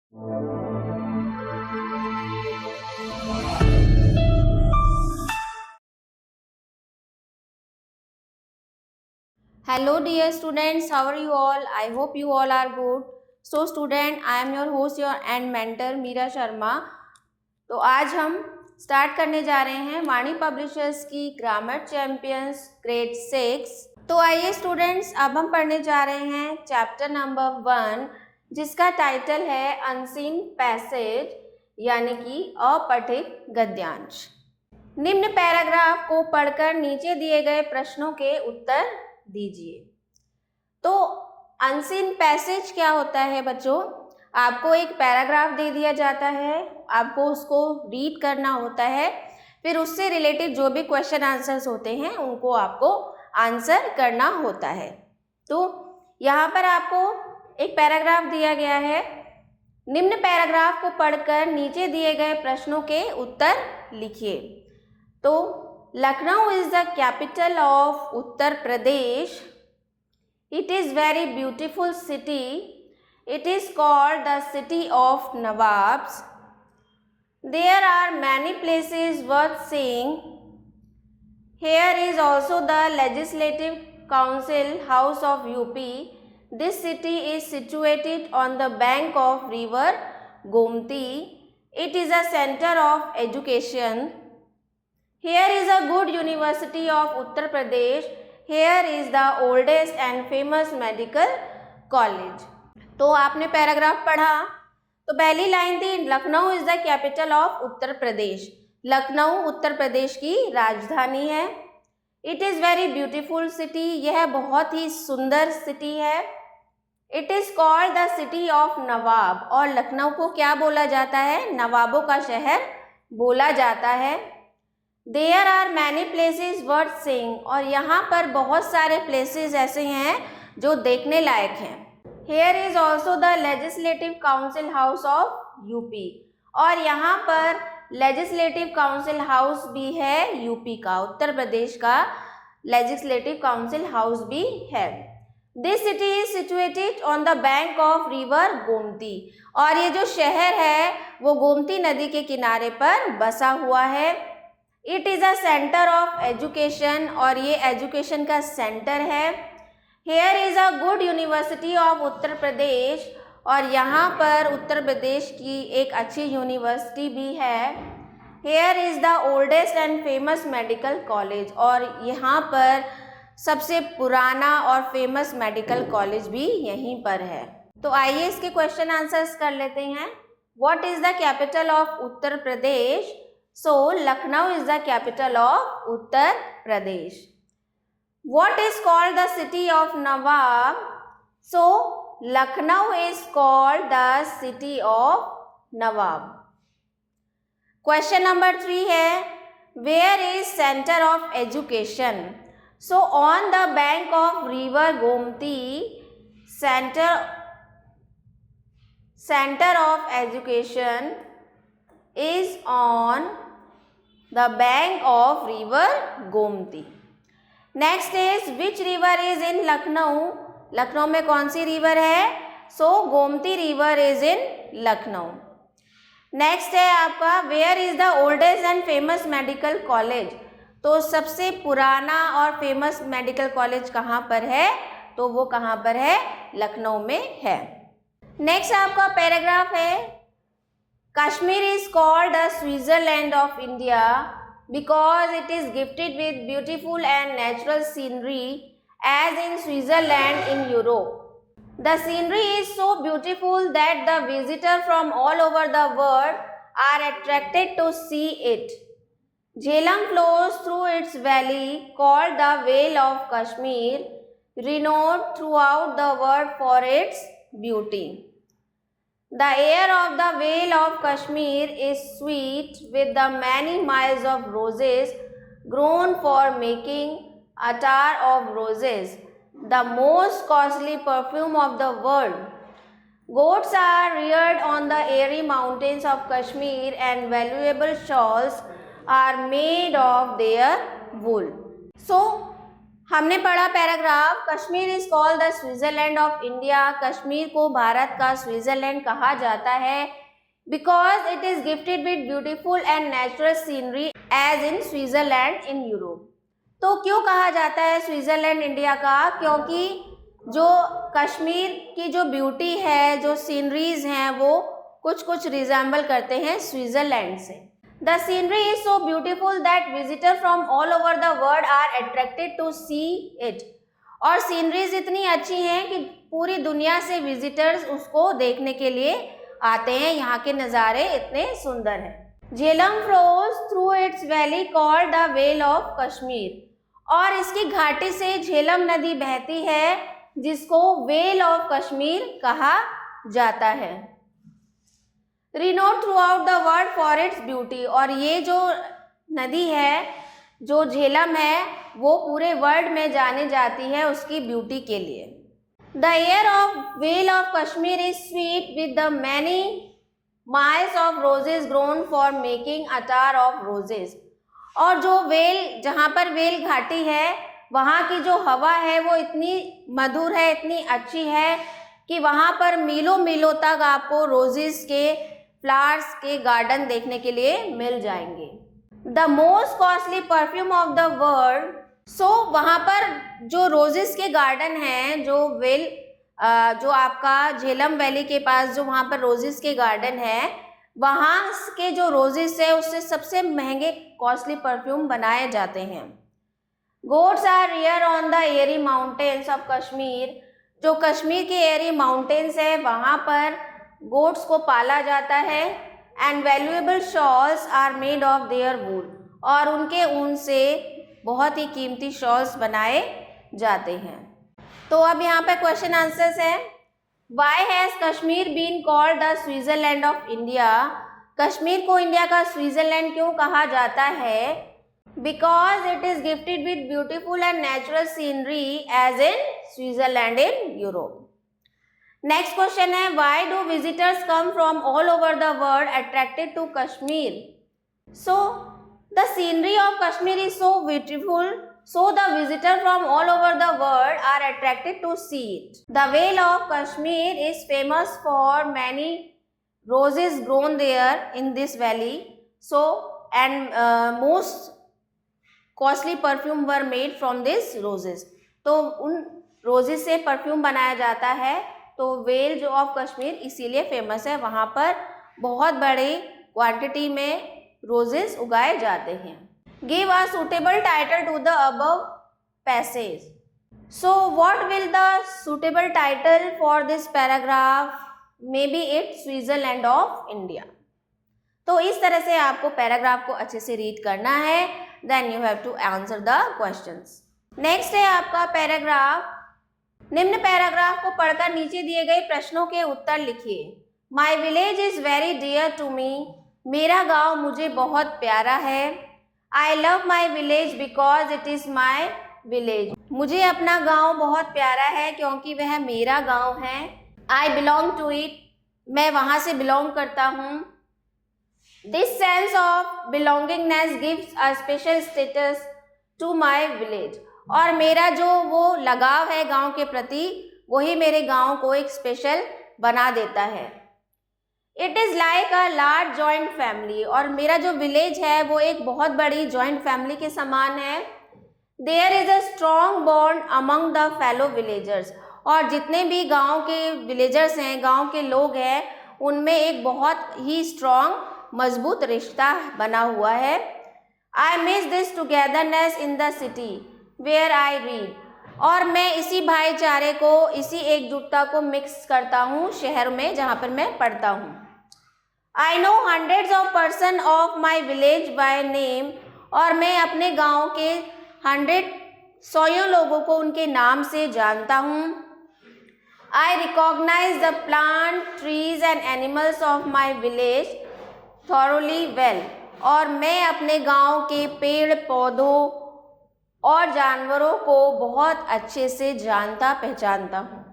Hello dear students, how are you all? I hope you all are good. So student, I am your host and mentor Meera Sharma. तो आज हम start करने जा रहे हैं वाणी publishers की ग्रामर चैंपियंस ग्रेड 6. तो आइए स्टूडेंट्स, अब हम पढ़ने जा रहे हैं चैप्टर नंबर 1, जिसका टाइटल है अनसीन पैसेज, यानी कि अपठित गद्यांश. निम्न पैराग्राफ को पढ़कर नीचे दिए गए प्रश्नों के उत्तर दीजिए. तो अनसीन पैसेज क्या होता है बच्चों? आपको एक पैराग्राफ दे दिया जाता है, आपको उसको रीड करना होता है, फिर उससे रिलेटेड जो भी क्वेश्चन आंसर्स होते हैं उनको आपको आंसर करना होता है. तो यहाँ पर आपको एक पैराग्राफ दिया गया है. निम्न पैराग्राफ को पढ़कर नीचे दिए गए प्रश्नों के उत्तर लिखिए. तो Lucknow is the capital of Uttar Pradesh. It is very beautiful city. It is called the city of nawabs. There are many places worth seeing. Here is also the legislative council house of UP. This city is situated on the bank of river Gomti. It is a centre of education. Here is a good university of Uttar Pradesh. Here is the oldest and famous medical college. तो आपने paragraph पढ़ा तो पहली line थी Lucknow is the capital of Uttar Pradesh. Lucknow Uttar Pradesh की राजधानी है. It is very beautiful city. यह बहुत ही सुंदर सिटी है. It is called the city of nawab. और लखनऊ को क्या बोला जाता है? नवाबों का शहर बोला जाता है. There are many places worth seeing. और यहाँ पर बहुत सारे प्लेसेस ऐसे हैं जो देखने लायक हैं. Hair is also the legislative council house of UP. और यहाँ पर लेजिस्लेटिव काउंसिल हाउस भी है यूपी का, उत्तर प्रदेश का लेजिस्लेटिव काउंसिल हाउस भी है. This city is situated on the bank of river Gomti. और ये जो शहर है वो गोमती नदी के किनारे पर बसा हुआ है. It is a centre of education. और ये एजुकेशन का सेंटर है. Here is a good university of Uttar Pradesh. और यहाँ पर उत्तर प्रदेश की एक अच्छी यूनिवर्सिटी भी है. Here is the oldest and famous medical college. और यहाँ पर सबसे पुराना और फेमस मेडिकल कॉलेज भी यहीं पर है. तो आइए इसके क्वेश्चन आंसर्स कर लेते हैं. What is the capital of Uttar Pradesh? So, Lucknow is the capital of Uttar Pradesh. What is called the city of Nawab? So, Lucknow is called the city of Nawab. Question number 3 है, where is center of education? So, on the bank of river Gomti, center of education is on the bank of river Gomti. Next is which river is in Lucknow? Lucknow में कौन सी river है? So Gomti river is in Lucknow. Next है आपका where is the oldest and famous medical college? तो सबसे पुराना और famous medical college कहाँ पर है? तो वो कहाँ पर है? लखनऊ में है. नेक्स्ट आपका पैराग्राफ है, Kashmir is called the Switzerland of India because it is gifted with beautiful and natural scenery as in Switzerland in Europe. The scenery is so beautiful that the visitors from all over the world are attracted to see it. Jhelum flows through its valley called the Vale of Kashmir, renowned throughout the world for its beauty. The air of the Vale of Kashmir is sweet with the many miles of roses grown for making attar of roses, the most costly perfume of the world. Goats are reared on the airy mountains of Kashmir and valuable shawls are made of their wool. So, हमने पढ़ा paragraph, Kashmir is called the Switzerland of India. Kashmir को भारत का Switzerland कहा जाता है because it is gifted with beautiful and natural scenery as in Switzerland in Europe. तो क्यों कहा जाता है स्विट्जरलैंड इंडिया का? क्योंकि जो कश्मीर की जो ब्यूटी है, जो सीनरीज हैं, वो कुछ कुछ रिजेंबल करते हैं स्विट्जरलैंड से। The scenery is so beautiful that visitors from all over the world are attracted to see it. और सीनरीज इतनी अच्छी हैं कि पूरी दुनिया से विजिटर्स उसको देखने के लिए आते हैं। यहाँ के नज़ारे इतने सुंदर हैं। Jhelum flows through it's valley called the well of Kashmir. और इसकी घाटी से झेलम नदी बहती है जिसको वेल ऑफ कश्मीर कहा जाता है। Renowned through out the world for its beauty. और ये जो नदी है, जो झेलम है, वो पूरे वर्ल्ड में जानी जाती है उसकी ब्यूटी के लिए। The air of well of Kashmir is sweet with the many miles of roses grown for making अचार ऑफ रोजेज। और जो वेल, जहाँ पर वेल घाटी है, वहाँ की जो हवा है वो इतनी मधुर है, इतनी अच्छी है कि वहाँ पर मीलों मीलों तक आपको रोजेस के, फ्लावर्स के गार्डन देखने के लिए मिल जाएंगे। The most costly perfume of the world. So वहाँ पर जो रोजेस के गार्डन हैं, जो वेल, जो आपका झेलम वैली के पास जो वहाँ पर रोजेस के गार्डन है, वहाँ के जो रोजेस है उससे सबसे महंगे कॉस्टली परफ्यूम बनाए जाते हैं। Goats are rare on the airy mountains of Kashmir. जो कश्मीर के एरी माउंटेन्स है वहाँ पर गोट्स को पाला जाता है। And valuable shawls are made of their wool. और उनके ऊन से बहुत ही कीमती शॉल्स बनाए जाते हैं। तो अब यहाँ पे क्वेश्चन आंसर्स हैं। Why has Kashmir been called the Switzerland of India. Kashmir को इंडिया का स्विट्जरलैंड क्यों कहा जाता है? Because it is gifted with beautiful and natural scenery as in Switzerland in Europe. Next question है, why do visitors come from all over the world attracted to Kashmir? So the scenery of Kashmir is so beautiful, so the visitor from all over the world are attracted to see it. The Vale of Kashmir is famous for many roses grown there in this valley. So and most costly perfume were made from these roses. तो उन roses से perfume बनाया जाता है। तो well जो of Kashmir इसीलिए famous है, वहाँ पर बहुत बड़ी क्वांटिटी में रोजेस उगाए जाते हैं। Give a suitable title to the above passage. So what will the suitable title for this paragraph? Maybe it's Switzerland of India. तो इस तरह से आपको पैराग्राफ को अच्छे से रीड करना है। Then you have to answer the questions. Next है आपका पैराग्राफ। निम्न पैराग्राफ को पढ़कर नीचे दिए गए प्रश्नों के उत्तर लिखिए। My village is very dear to me. मेरा गांव मुझे बहुत प्यारा है। I love my village because it is my village. मुझे अपना गांव बहुत प्यारा है क्योंकि वह मेरा गांव है। I belong to it. मैं वहाँ से बिलोंग करता हूँ। This sense of belongingness gives a special status to my village. और मेरा जो वो लगाव है गांव के प्रति, वही मेरे गांव को एक स्पेशल बना देता है। It is like a large joint family. और मेरा जो विलेज है वो एक बहुत बड़ी जॉइंट फैमिली के समान है। There is a strong bond among the fellow villagers. और जितने भी गांव के विलेजर्स हैं, गांव के लोग हैं, उनमें एक बहुत ही स्ट्रॉन्ग मजबूत रिश्ता बना हुआ है। I miss this togetherness in the city where I read. और मैं इसी भाईचारे को, इसी एकजुटता को मिक्स करता हूँ शहर में जहाँ पर मैं पढ़ता हूँ। I know hundreds of person of my village by name. और मैं अपने गांव के 100 लोगों को उनके नाम से जानता हूँ। I recognise the plant, trees and animals of my village thoroughly well. और मैं अपने गांव के पेड़ पौधों और जानवरों को बहुत अच्छे से जानता पहचानता हूँ।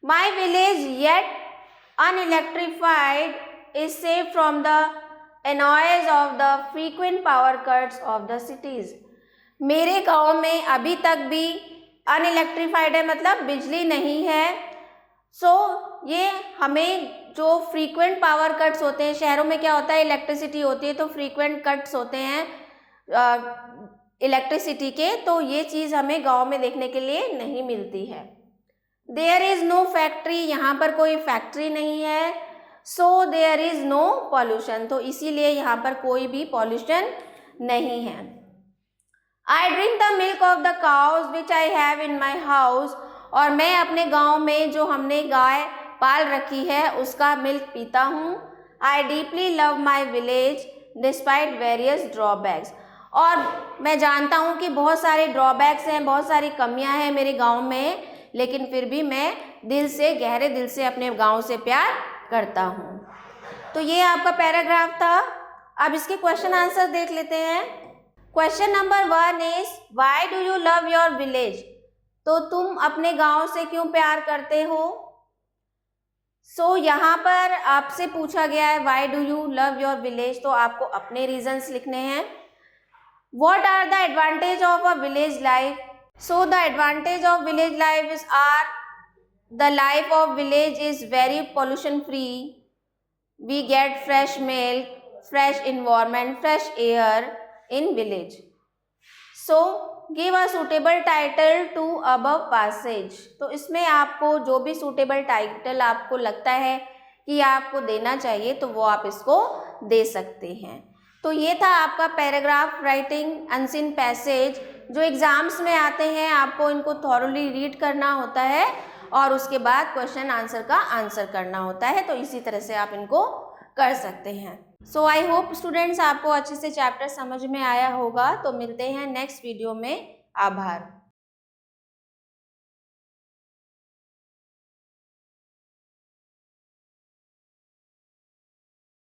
My village yet unelectrified is safe from the annoyance of the frequent power cuts of the cities. मेरे गांव में अभी तक भी अनइलेक्ट्रीफाइड है, मतलब बिजली नहीं है। सो ये हमें जो फ्रीक्वेंट पावर कट्स होते हैं, शहरों में क्या होता है, इलेक्ट्रिसिटी होती है तो फ्रीक्वेंट कट्स होते हैं इलेक्ट्रिसिटी के, तो ये चीज़ हमें गांव में देखने के लिए नहीं मिलती है। देयर इज़ नो फैक्ट्री, यहाँ पर कोई फैक्ट्री नहीं है। So there is no pollution, तो इसीलिए यहाँ पर कोई भी पॉल्यूशन नहीं है। I drink the milk of the cows which I have in my house, और मैं अपने गाँव में जो हमने गाय पाल रखी है उसका मिल्क पीता हूँ। I deeply love my village despite various drawbacks, और मैं जानता हूँ कि बहुत सारे ड्रॉबैक्स हैं, बहुत सारी कमियाँ हैं मेरे गाँव में, लेकिन फिर भी मैं दिल से, गहरे दिल से अपने गाँव से प्यार करता हूँ। तो ये आपका पैराग्राफ था। अब इसके क्वेश्चन आंसर देख लेते हैं। Question number 1 is why do you love your village, तो तुम अपने गांव से क्यों प्यार करते हो। सो यहाँ पर आपसे पूछा गया है why do you love your village, तो आपको अपने रीजंस लिखने हैं। What are the advantage of a village life, so the advantage of village life is or the life of village is very pollution free, we get fresh milk, fresh environment, fresh air in village. So give a suitable title to above passage, तो इसमें आपको जो भी suitable title आपको लगता है कि आपको देना चाहिए तो वो आप इसको दे सकते हैं। तो ये था आपका पैराग्राफ राइटिंग अनसीन पैसेज, जो एग्जाम्स में आते हैं, आपको इनको थॉरली रीड करना होता है और उसके बाद क्वेश्चन आंसर का आंसर करना होता है, तो इसी तरह से आप इनको कर सकते हैं। सो आई होप स्टूडेंट्स आपको अच्छे से चैप्टर समझ में आया होगा। तो मिलते हैं नेक्स्ट वीडियो में। आभार।